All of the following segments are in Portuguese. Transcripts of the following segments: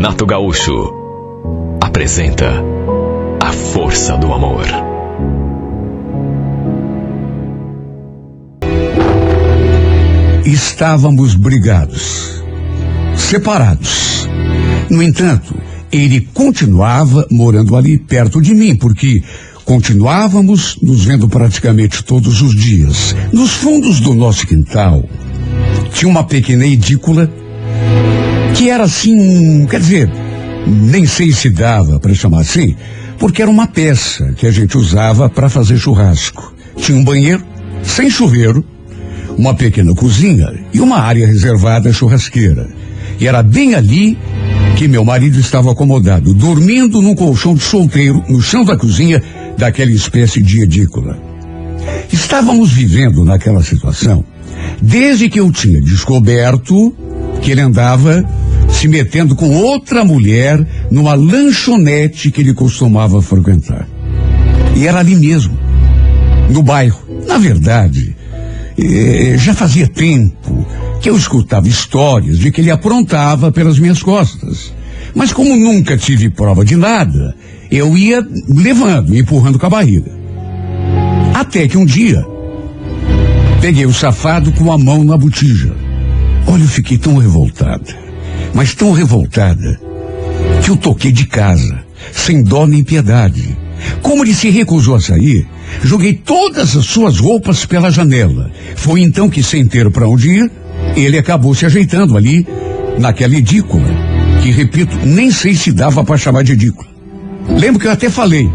Renato Gaúcho apresenta A Força do Amor. Estávamos brigados, separados. No entanto, ele continuava morando ali perto de mim, porque continuávamos nos vendo praticamente todos os dias. Nos fundos do nosso quintal, tinha uma pequena edícula que era assim, quer dizer, nem sei se dava para chamar assim, porque era uma peça que a gente usava para fazer churrasco. Tinha um banheiro, sem chuveiro, uma pequena cozinha e uma área reservada à churrasqueira. E era bem ali que meu marido estava acomodado, dormindo num colchão de solteiro no chão da cozinha daquela espécie de edícula. Estávamos vivendo naquela situação desde que eu tinha descoberto que ele andava se metendo com outra mulher numa lanchonete que ele costumava frequentar. E era ali mesmo, no bairro. Na verdade, já fazia tempo que eu escutava histórias de que ele aprontava pelas minhas costas. Mas como nunca tive prova de nada, eu ia levando, empurrando com a barriga. Até que um dia, peguei o safado com a mão na botija. Olha, eu fiquei tão revoltada, mas tão revoltada, que eu toquei de casa, sem dó nem piedade. Como ele se recusou a sair, joguei todas as suas roupas pela janela. Foi então que, sem ter para onde ir, ele acabou se ajeitando ali, naquela edícula, que, repito, nem sei se dava para chamar de edícula. Lembro que eu até falei,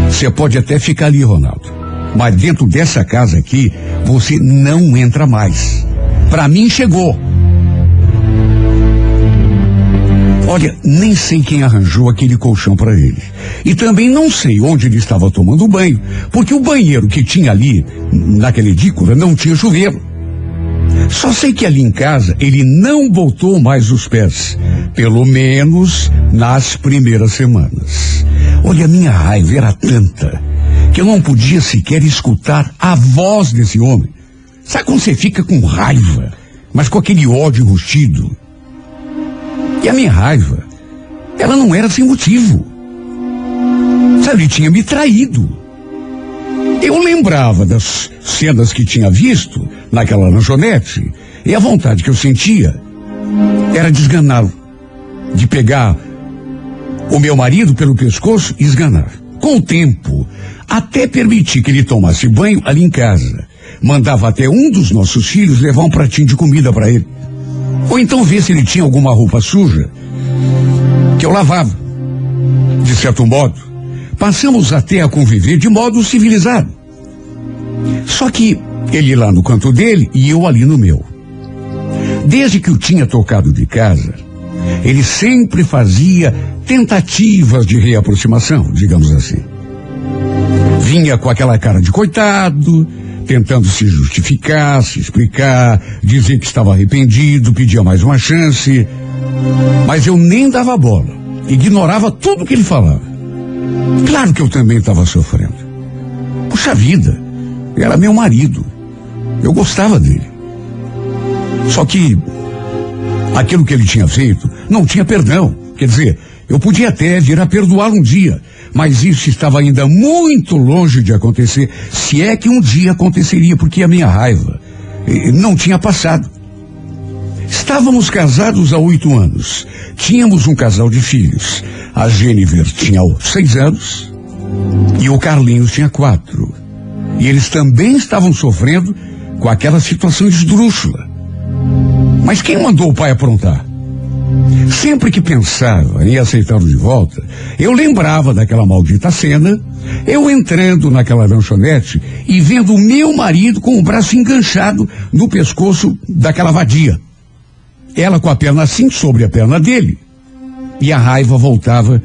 você pode até ficar ali, Ronaldo, mas dentro dessa casa aqui, você não entra mais. Para mim chegou. Olha, nem sei quem arranjou aquele colchão para ele. E também não sei onde ele estava tomando banho, porque o banheiro que tinha ali, naquela edícula, não tinha chuveiro. Só sei que ali em casa ele não botou mais os pés, pelo menos nas primeiras semanas. Olha, a minha raiva era tanta que eu não podia sequer escutar a voz desse homem. Sabe quando você fica com raiva, mas com aquele ódio enrustido? E a minha raiva, ela não era sem motivo. Sabe, ele tinha me traído. Eu lembrava das cenas que tinha visto naquela lanchonete, e a vontade que eu sentia era de esganá-lo, de pegar o meu marido pelo pescoço e esganar. Com o tempo, até permiti que ele tomasse banho ali em casa. Mandava até um dos nossos filhos levar um pratinho de comida para ele. Ou então ver se ele tinha alguma roupa suja, que eu lavava. De certo modo, passamos até a conviver de modo civilizado. Só que ele lá no canto dele e eu ali no meu. Desde que eu tinha tocado de casa, ele sempre fazia tentativas de reaproximação, digamos assim. Vinha com aquela cara de coitado, tentando se justificar, se explicar, dizer que estava arrependido, pedia mais uma chance. Mas eu nem dava bola, ignorava tudo que ele falava. Claro que eu também estava sofrendo. Puxa vida, era meu marido. Eu gostava dele. Só que aquilo que ele tinha feito não tinha perdão. Quer dizer, eu podia até vir a perdoá-lo um dia, mas isso estava ainda muito longe de acontecer, se é que um dia aconteceria, porque a minha raiva não tinha passado. Estávamos casados há 8 anos. Tínhamos um casal de filhos. A Jennifer tinha 6 anos e o Carlinhos tinha 4. E eles também estavam sofrendo com aquela situação esdrúxula. Mas quem mandou o pai aprontar? Sempre que pensava em aceitá-lo de volta, eu lembrava daquela maldita cena, eu entrando naquela lanchonete e vendo o meu marido com o braço enganchado no pescoço daquela vadia. Ela com a perna assim sobre a perna dele. E a raiva voltava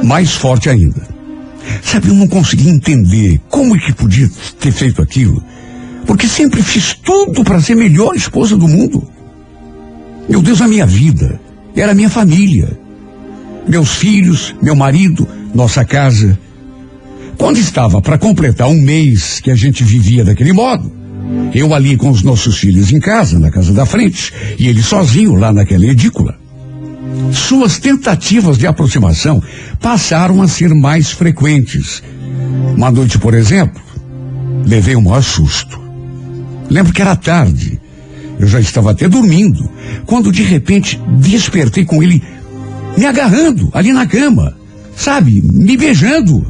mais forte ainda. Sabe, eu não conseguia entender como é que podia ter feito aquilo, porque sempre fiz tudo para ser a melhor esposa do mundo. Meu Deus, a minha vida era a minha família, meus filhos, meu marido, nossa casa. Quando estava para completar 1 mês que a gente vivia daquele modo, eu ali com os nossos filhos em casa, na casa da frente, e ele sozinho lá naquela edícula, suas tentativas de aproximação passaram a ser mais frequentes. Uma noite, por exemplo, levei um maior susto. Lembro que era tarde, eu já estava até dormindo, quando de repente despertei com ele me agarrando ali na cama, sabe, me beijando.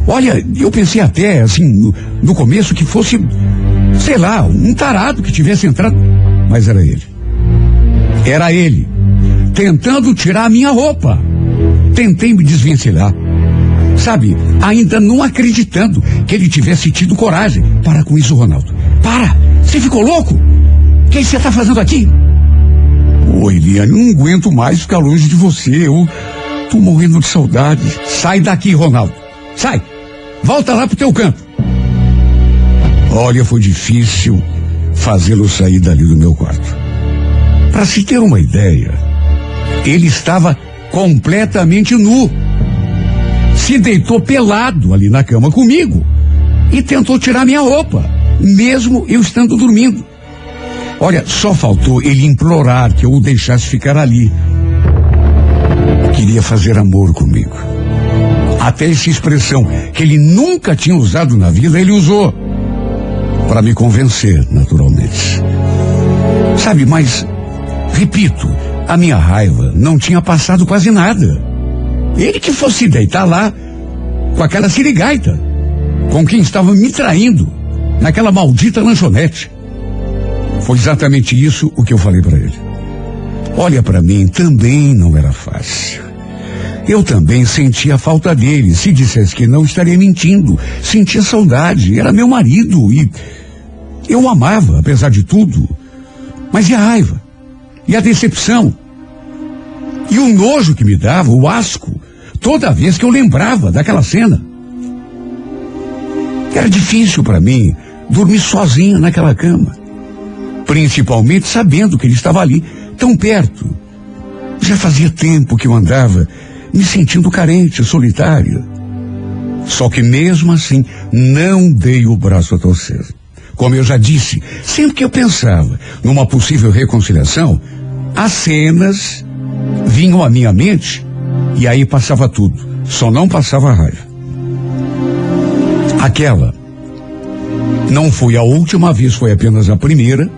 Olha, eu pensei até, assim, no começo que fosse, sei lá, um tarado que tivesse entrado, mas era ele. Era ele, tentando tirar a minha roupa. Tentei me desvencilhar, sabe, ainda não acreditando que ele tivesse tido coragem. Para com isso, Ronaldo. Para! Você ficou louco? O que você está fazendo aqui? Oi, Eliane, não aguento mais ficar longe de você. Eu tô morrendo de saudade. Sai daqui, Ronaldo. Sai! Volta lá pro teu canto. Olha, foi difícil fazê-lo sair dali do meu quarto. Para se ter uma ideia, ele estava completamente nu. Se deitou pelado ali na cama comigo e tentou tirar minha roupa, mesmo eu estando dormindo. Olha, só faltou ele implorar que eu o deixasse ficar ali. Queria fazer amor comigo. Até essa expressão que ele nunca tinha usado na vida, ele usou. Para me convencer, naturalmente. Sabe, mas, repito, a minha raiva não tinha passado quase nada. Ele que fosse deitar lá com aquela sirigaita, com quem estava me traindo, naquela maldita lanchonete. Foi exatamente isso o que eu falei para ele. Olha, para mim também não era fácil. Eu também sentia a falta dele. Se dissesse que não, estaria mentindo. Sentia saudade. Era meu marido e eu o amava, apesar de tudo. Mas e a raiva? E a decepção? E o nojo que me dava, o asco, toda vez que eu lembrava daquela cena. Era difícil para mim dormir sozinho naquela cama. Principalmente sabendo que ele estava ali, tão perto. Já fazia tempo que eu andava me sentindo carente, solitário. Só que mesmo assim, não dei o braço a torcer. Como eu já disse, sempre que eu pensava numa possível reconciliação, as cenas vinham à minha mente e aí passava tudo. Só não passava a raiva. Aquela não foi a última vez, foi apenas a primeira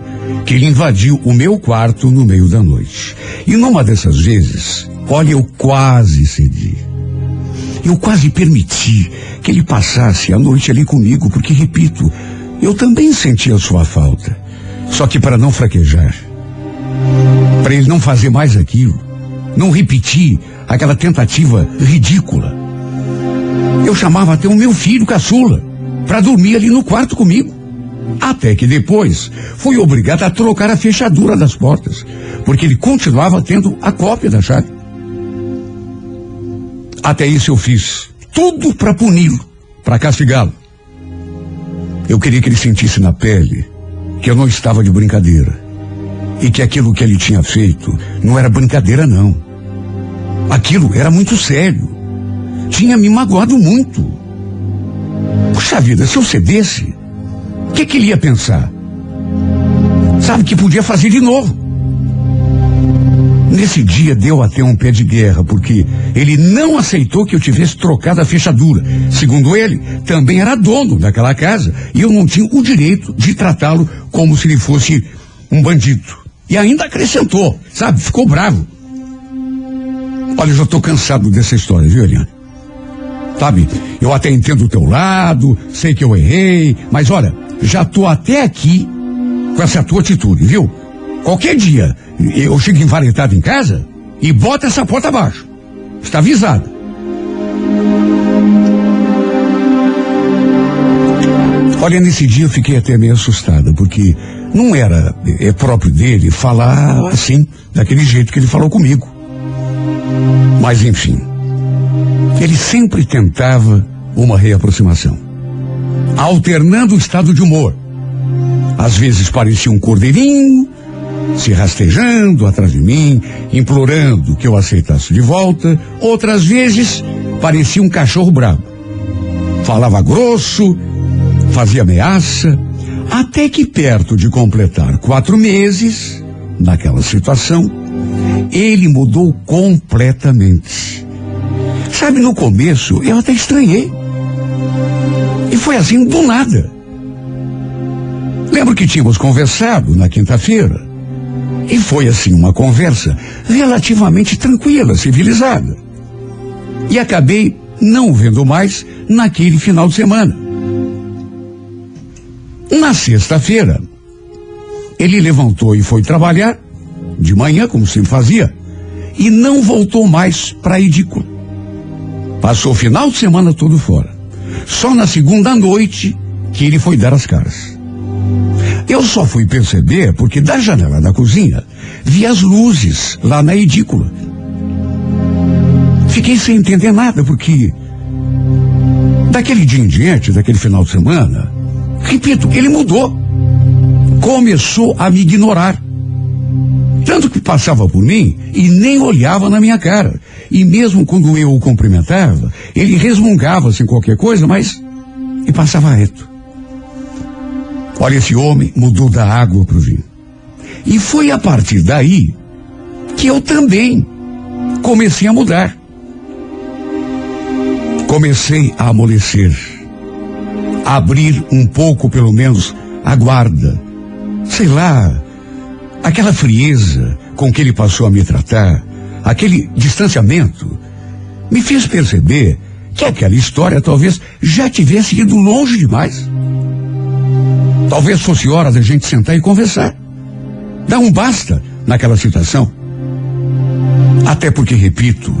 que ele invadiu o meu quarto no meio da noite. E numa dessas vezes, olha, eu quase cedi. Eu quase permiti que ele passasse a noite ali comigo, porque, repito, eu também sentia sua falta. Só que para não fraquejar, para ele não fazer mais aquilo, não repetir aquela tentativa ridícula, eu chamava até o meu filho caçula para dormir ali no quarto comigo. Até que depois fui obrigado a trocar a fechadura das portas, porque ele continuava tendo a cópia da chave. Até isso eu fiz tudo para puni-lo, para castigá-lo. Eu queria que ele sentisse na pele que eu não estava de brincadeira e que aquilo que ele tinha feito não era brincadeira, não. Aquilo era muito sério. Tinha me magoado muito. Puxa vida, se eu cedesse, o que ele ia pensar? Sabe que podia fazer de novo. Nesse dia deu até um pé de guerra, porque ele não aceitou que eu tivesse trocado a fechadura. Segundo ele, também era dono daquela casa e eu não tinha o direito de tratá-lo como se ele fosse um bandido. E ainda acrescentou, sabe, ficou bravo. Olha, eu já estou cansado dessa história, viu, Eliane? Sabe, eu até entendo o teu lado, sei que eu errei, mas olha, já tô até aqui com essa tua atitude, viu? Qualquer dia eu chego envaretado em casa e bota essa porta abaixo. Está avisado. Olha, nesse dia eu fiquei até meio assustada, porque não era próprio dele falar assim, daquele jeito que ele falou comigo. Mas enfim, ele sempre tentava uma reaproximação, alternando o estado de humor. Às vezes parecia um cordeirinho, se rastejando atrás de mim, implorando que eu aceitasse de volta. Outras vezes parecia um cachorro bravo. Falava grosso, fazia ameaça, até que perto de completar 4 meses, naquela situação, Ele mudou completamente. Sabe, no começo eu até estranhei. E foi assim do nada. Lembro que tínhamos conversado na quinta-feira. E foi assim uma conversa relativamente tranquila, civilizada. E acabei não o vendo mais naquele final de semana. Na sexta-feira, ele levantou e foi trabalhar, de manhã, como sempre fazia, e não voltou mais para a edícula. Passou o final de semana todo fora. Só na segunda noite que ele foi dar as caras. Eu só fui perceber porque da janela da cozinha vi as luzes lá na edícula. Fiquei sem entender nada porque daquele dia em diante, daquele final de semana, repito, ele mudou. Começou a me ignorar. Tanto que passava por mim e nem olhava na minha cara. E mesmo quando eu o cumprimentava, ele resmungava-se em qualquer coisa, mas e passava reto. Olha, esse homem mudou da água para o vinho. E foi a partir daí que eu também comecei a mudar. Comecei a amolecer. A abrir um pouco, pelo menos, a guarda. Sei lá, aquela frieza com que ele passou a me tratar, aquele distanciamento, me fez perceber que aquela história talvez já tivesse ido longe demais. Talvez fosse hora da gente sentar e conversar. Dar um basta naquela situação. Até porque, repito,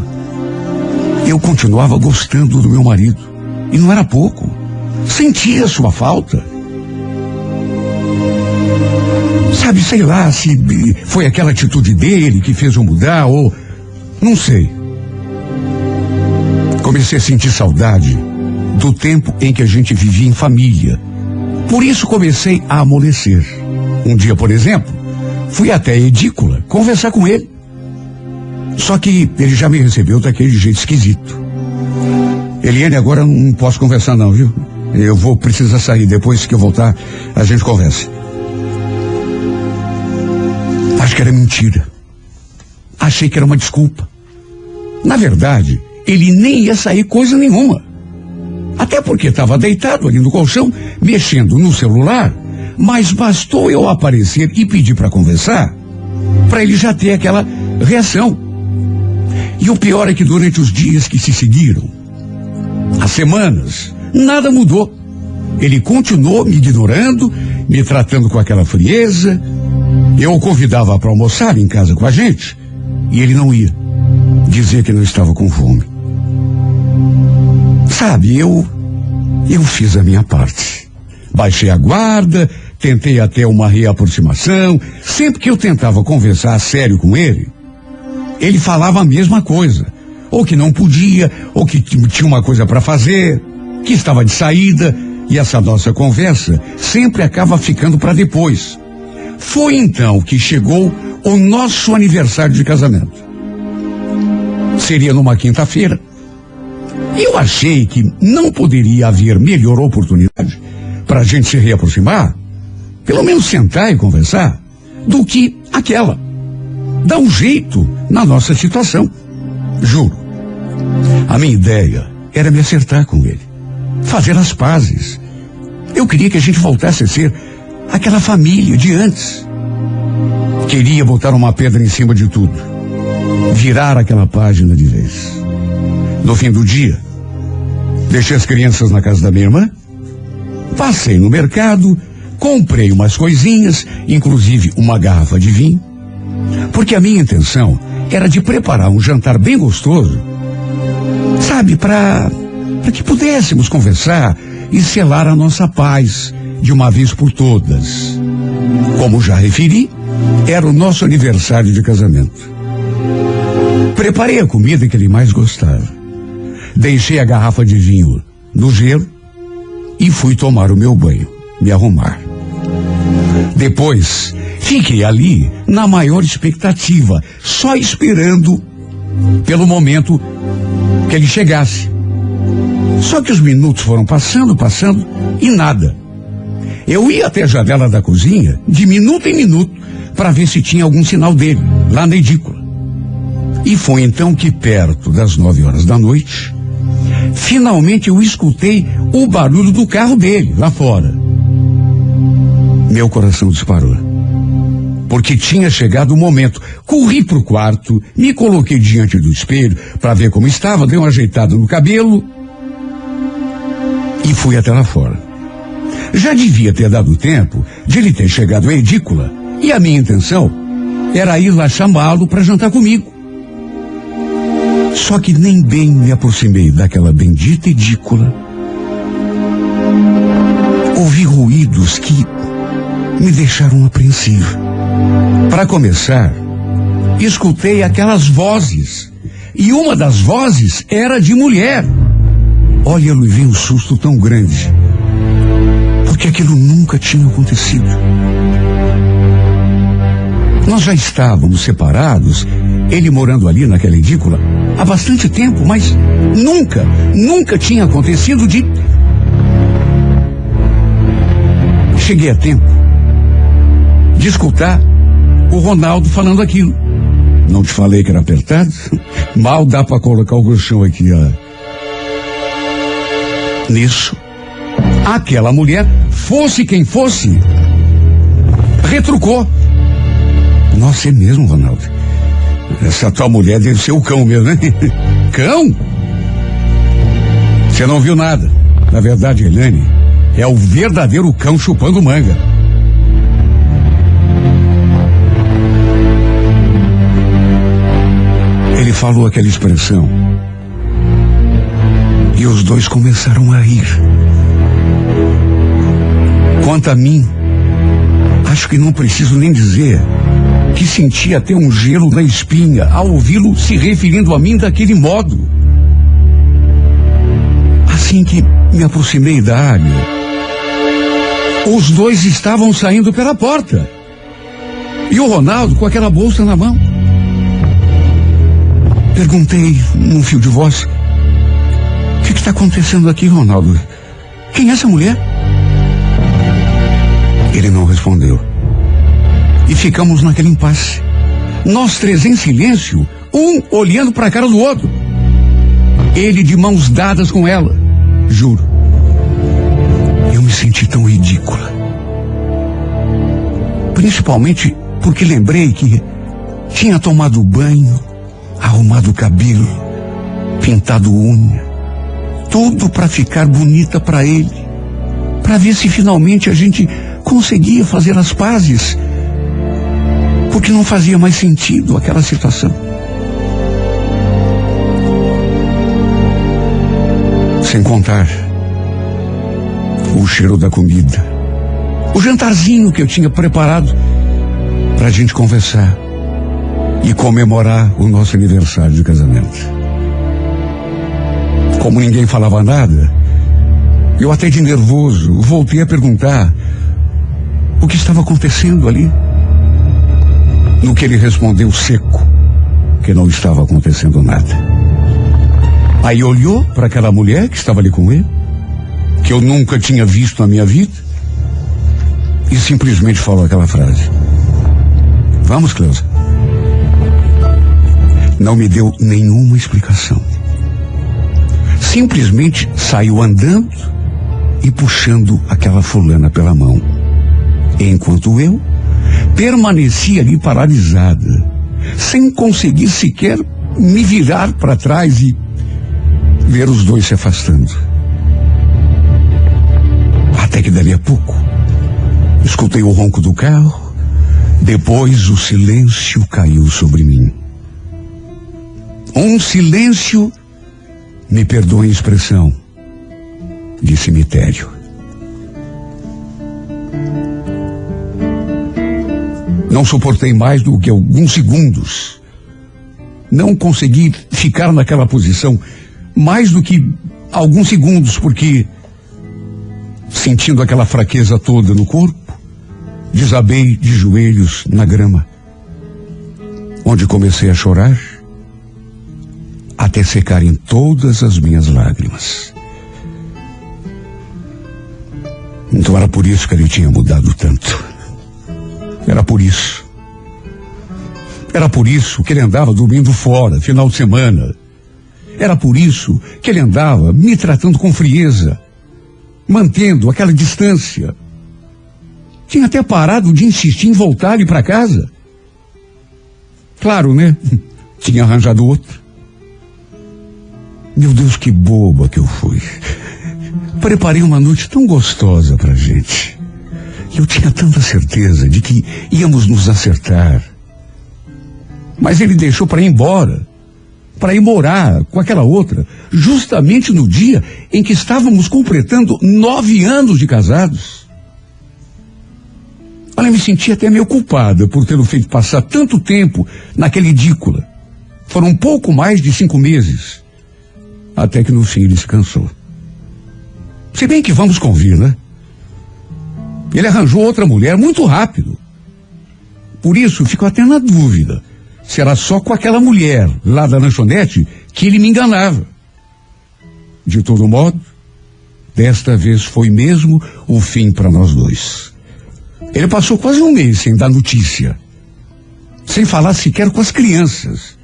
eu continuava gostando do meu marido. E não era pouco. Sentia sua falta. Sabe, sei lá se foi aquela atitude dele que fez eu mudar ou... não sei. Comecei a sentir saudade do tempo em que a gente vivia em família. Por isso comecei a amolecer. Um dia, por exemplo, fui até a edícula conversar com ele. Só que ele já me recebeu daquele jeito esquisito. Eliane, agora não posso conversar não, viu? Eu vou precisar sair. Depois que eu voltar, a gente conversa. Acho que era mentira. Achei que era uma desculpa. Na verdade, ele nem ia sair coisa nenhuma. Até porque estava deitado ali no colchão, mexendo no celular, mas bastou eu aparecer e pedir para conversar, para ele já ter aquela reação. E o pior é que durante os dias que se seguiram, as semanas, nada mudou. Ele continuou me ignorando, me tratando com aquela frieza. Eu o convidava para almoçar em casa com a gente, e ele não ia. Dizia que não estava com fome. Sabe, eu fiz a minha parte. Baixei a guarda, tentei até uma reaproximação. Sempre que eu tentava conversar a sério com ele, ele falava a mesma coisa. Ou que não podia, ou que tinha uma coisa para fazer, que estava de saída, e essa nossa conversa sempre acaba ficando para depois. Foi então que chegou o nosso aniversário de casamento. Seria numa quinta-feira. Eu achei que não poderia haver melhor oportunidade para a gente se reaproximar, pelo menos sentar e conversar, do que aquela. Dar um jeito na nossa situação. Juro. A minha ideia era me acertar com ele. Fazer as pazes. Eu queria que a gente voltasse a ser aquela família de antes. Queria botar uma pedra em cima de tudo. Virar aquela página de vez. No fim do dia, deixei as crianças na casa da minha irmã, passei no mercado, comprei umas coisinhas, inclusive uma garrafa de vinho, porque a minha intenção era de preparar um jantar bem gostoso, sabe, para que pudéssemos conversar e selar a nossa paz de uma vez por todas. Como já referi, era o nosso aniversário de casamento. Preparei a comida que ele mais gostava. Deixei a garrafa de vinho no gelo e fui tomar o meu banho, me arrumar. Depois, fiquei ali na maior expectativa, só esperando pelo momento que ele chegasse. Só que os minutos foram passando e nada. Eu ia até a janela da cozinha, de minuto em minuto, para ver se tinha algum sinal dele, lá na edícula. E foi então que, perto das 9 horas da noite, finalmente eu escutei o barulho do carro dele lá fora. Meu coração disparou, porque tinha chegado o momento. Corri pro quarto, me coloquei diante do espelho para ver como estava, dei uma ajeitada no cabelo e fui até lá fora. Já devia ter dado tempo de ele ter chegado à edícula e a minha intenção era ir lá chamá-lo para jantar comigo. Só que nem bem me aproximei daquela bendita edícula, ouvi ruídos que me deixaram apreensivo. Para começar, escutei aquelas vozes, e uma das vozes era de mulher. Olha, eu levei um susto tão grande, porque aquilo nunca tinha acontecido. Nós já estávamos separados, ele morando ali naquela edícula há bastante tempo, mas nunca tinha acontecido de... Cheguei a tempo de escutar o Ronaldo falando aquilo. Não te falei que era apertado? Mal dá pra colocar o colchão aqui, ó. Nisso, aquela mulher, fosse quem fosse, retrucou. Nossa, é mesmo, Ronaldo? Essa tua mulher deve ser o cão mesmo, né? Cão? Você não viu nada. Na verdade, Helene, é o verdadeiro cão chupando manga. Ele falou aquela expressão e os dois começaram a rir. Quanto a mim, acho que não preciso nem dizer que senti até um gelo na espinha ao ouvi-lo se referindo a mim daquele modo. Assim que me aproximei da área, os dois estavam saindo pela porta e o Ronaldo com aquela bolsa na mão. Perguntei num fio de voz: o que está acontecendo aqui, Ronaldo? Quem é essa mulher? Ele não respondeu. E ficamos naquele impasse. Nós três em silêncio, um olhando para a cara do outro. Ele de mãos dadas com ela. Juro, eu me senti tão ridícula. Principalmente porque lembrei que tinha tomado banho, arrumado o cabelo, pintado unha, tudo para ficar bonita para ele, para ver se finalmente a gente conseguia fazer as pazes, porque não fazia mais sentido aquela situação. Sem contar o cheiro da comida, o jantarzinho que eu tinha preparado para a gente conversar e comemorar o nosso aniversário de casamento. Como ninguém falava nada, eu até de nervoso voltei a perguntar o que estava acontecendo ali. No que ele respondeu seco, que não estava acontecendo nada. Aí olhou para aquela mulher que estava ali com ele, que eu nunca tinha visto na minha vida, e simplesmente falou aquela frase: vamos, Cleusa. Não me deu nenhuma explicação. Simplesmente saiu andando e puxando aquela fulana pela mão, enquanto eu permaneci ali paralisada, sem conseguir sequer me virar para trás e ver os dois se afastando. Até que dali a pouco escutei o ronco do carro, depois o silêncio caiu sobre mim. Um silêncio, me perdoem a expressão, de cemitério. Não suportei mais do que alguns segundos. Não consegui ficar naquela posição mais do que alguns segundos, porque, sentindo aquela fraqueza toda no corpo, desabei de joelhos na grama, onde comecei a chorar até secarem todas as minhas lágrimas. Então era por isso que ele tinha mudado tanto. Era por isso. Era por isso que ele andava dormindo fora, final de semana. Era por isso que ele andava me tratando com frieza, mantendo aquela distância. Tinha até parado de insistir em voltar para casa. Claro, né? Tinha arranjado outro. Meu Deus, que boba que eu fui. Preparei uma noite tão gostosa pra gente. Eu tinha tanta certeza de que íamos nos acertar. Mas ele deixou para ir embora, para ir morar com aquela outra, justamente no dia em que estávamos completando 9 anos de casados. Olha, me senti até meio culpada por tê-lo feito passar tanto tempo naquela edícula. Foram um pouco mais de 5 meses. Até que no fim ele se cansou. Se bem que vamos convir, né? Ele arranjou outra mulher muito rápido. Por isso, fico até na dúvida se era só com aquela mulher lá da lanchonete que ele me enganava. De todo modo, desta vez foi mesmo o fim para nós dois. Ele passou quase um mês sem dar notícia, sem falar sequer com as crianças,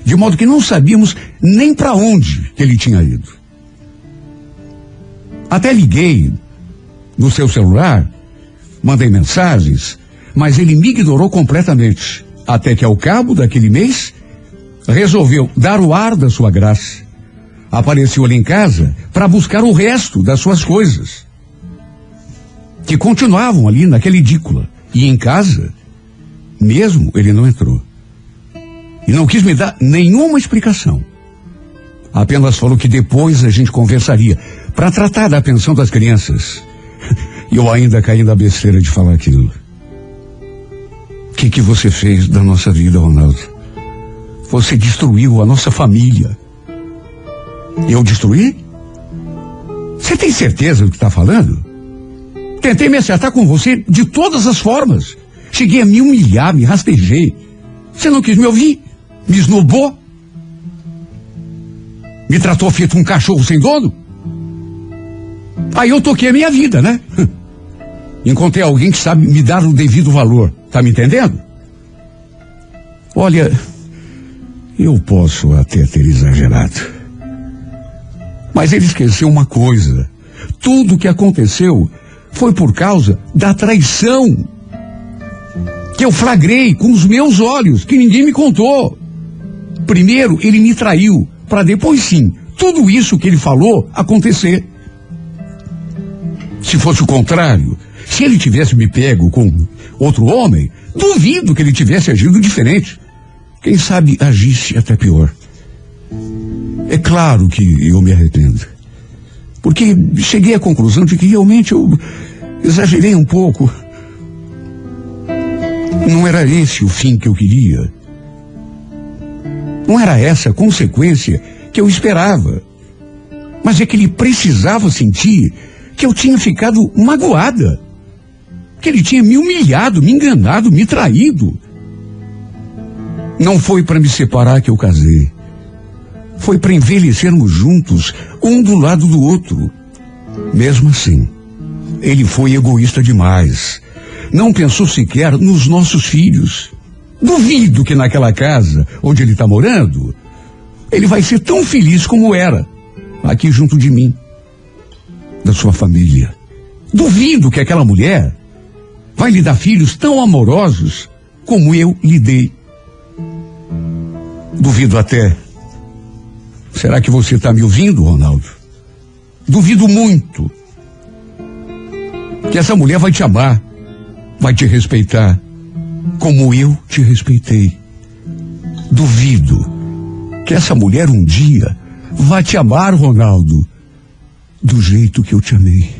de modo que não sabíamos nem para onde ele tinha ido. Até liguei no seu celular, mandei mensagens, mas ele me ignorou completamente. Até que ao cabo daquele mês, resolveu dar o ar da sua graça. Apareceu ali em casa para buscar o resto das suas coisas, que continuavam ali naquela edícula. E em casa, mesmo, ele não entrou. E não quis me dar nenhuma explicação. Apenas falou que depois a gente conversaria para tratar da pensão das crianças. E eu ainda caí na besteira de falar aquilo. O que você fez da nossa vida, Ronaldo? Você destruiu a nossa família. Eu destruí? Você tem certeza do que está falando? Tentei me acertar com você de todas as formas. Cheguei a me humilhar, me rastejei. Você não quis me ouvir? Me esnobou? Me tratou feito um cachorro sem dono? Aí eu toquei a minha vida, né? Encontrei alguém que sabe me dar o devido valor. Tá me entendendo? Olha, eu posso até ter exagerado. Mas ele esqueceu uma coisa. Tudo o que aconteceu foi por causa da traição que eu flagrei com os meus olhos, que ninguém me contou. Primeiro ele me traiu, para depois sim, tudo isso que ele falou acontecer. Se fosse o contrário, se ele tivesse me pego com outro homem, duvido que ele tivesse agido diferente. Quem sabe agisse até pior. É claro que eu me arrependo, porque cheguei à conclusão de que realmente eu exagerei um pouco. Não era esse o fim que eu queria. Não era essa a consequência que eu esperava. Mas é que ele precisava sentir que eu tinha ficado magoada, que ele tinha me humilhado, me enganado, me traído. Não foi para me separar que eu casei. Foi para envelhecermos juntos, um do lado do outro. Mesmo assim, ele foi egoísta demais. Não pensou sequer nos nossos filhos. Duvido que naquela casa onde ele está morando, ele vai ser tão feliz como era, aqui junto de mim, da sua família. Duvido que aquela mulher vai lhe dar filhos tão amorosos como eu lhe dei. Duvido até. Será que você está me ouvindo, Ronaldo? Duvido muito que essa mulher vai te amar, vai te respeitar, como eu te respeitei. Duvido que essa mulher um dia vai te amar, Ronaldo, do jeito que eu te amei.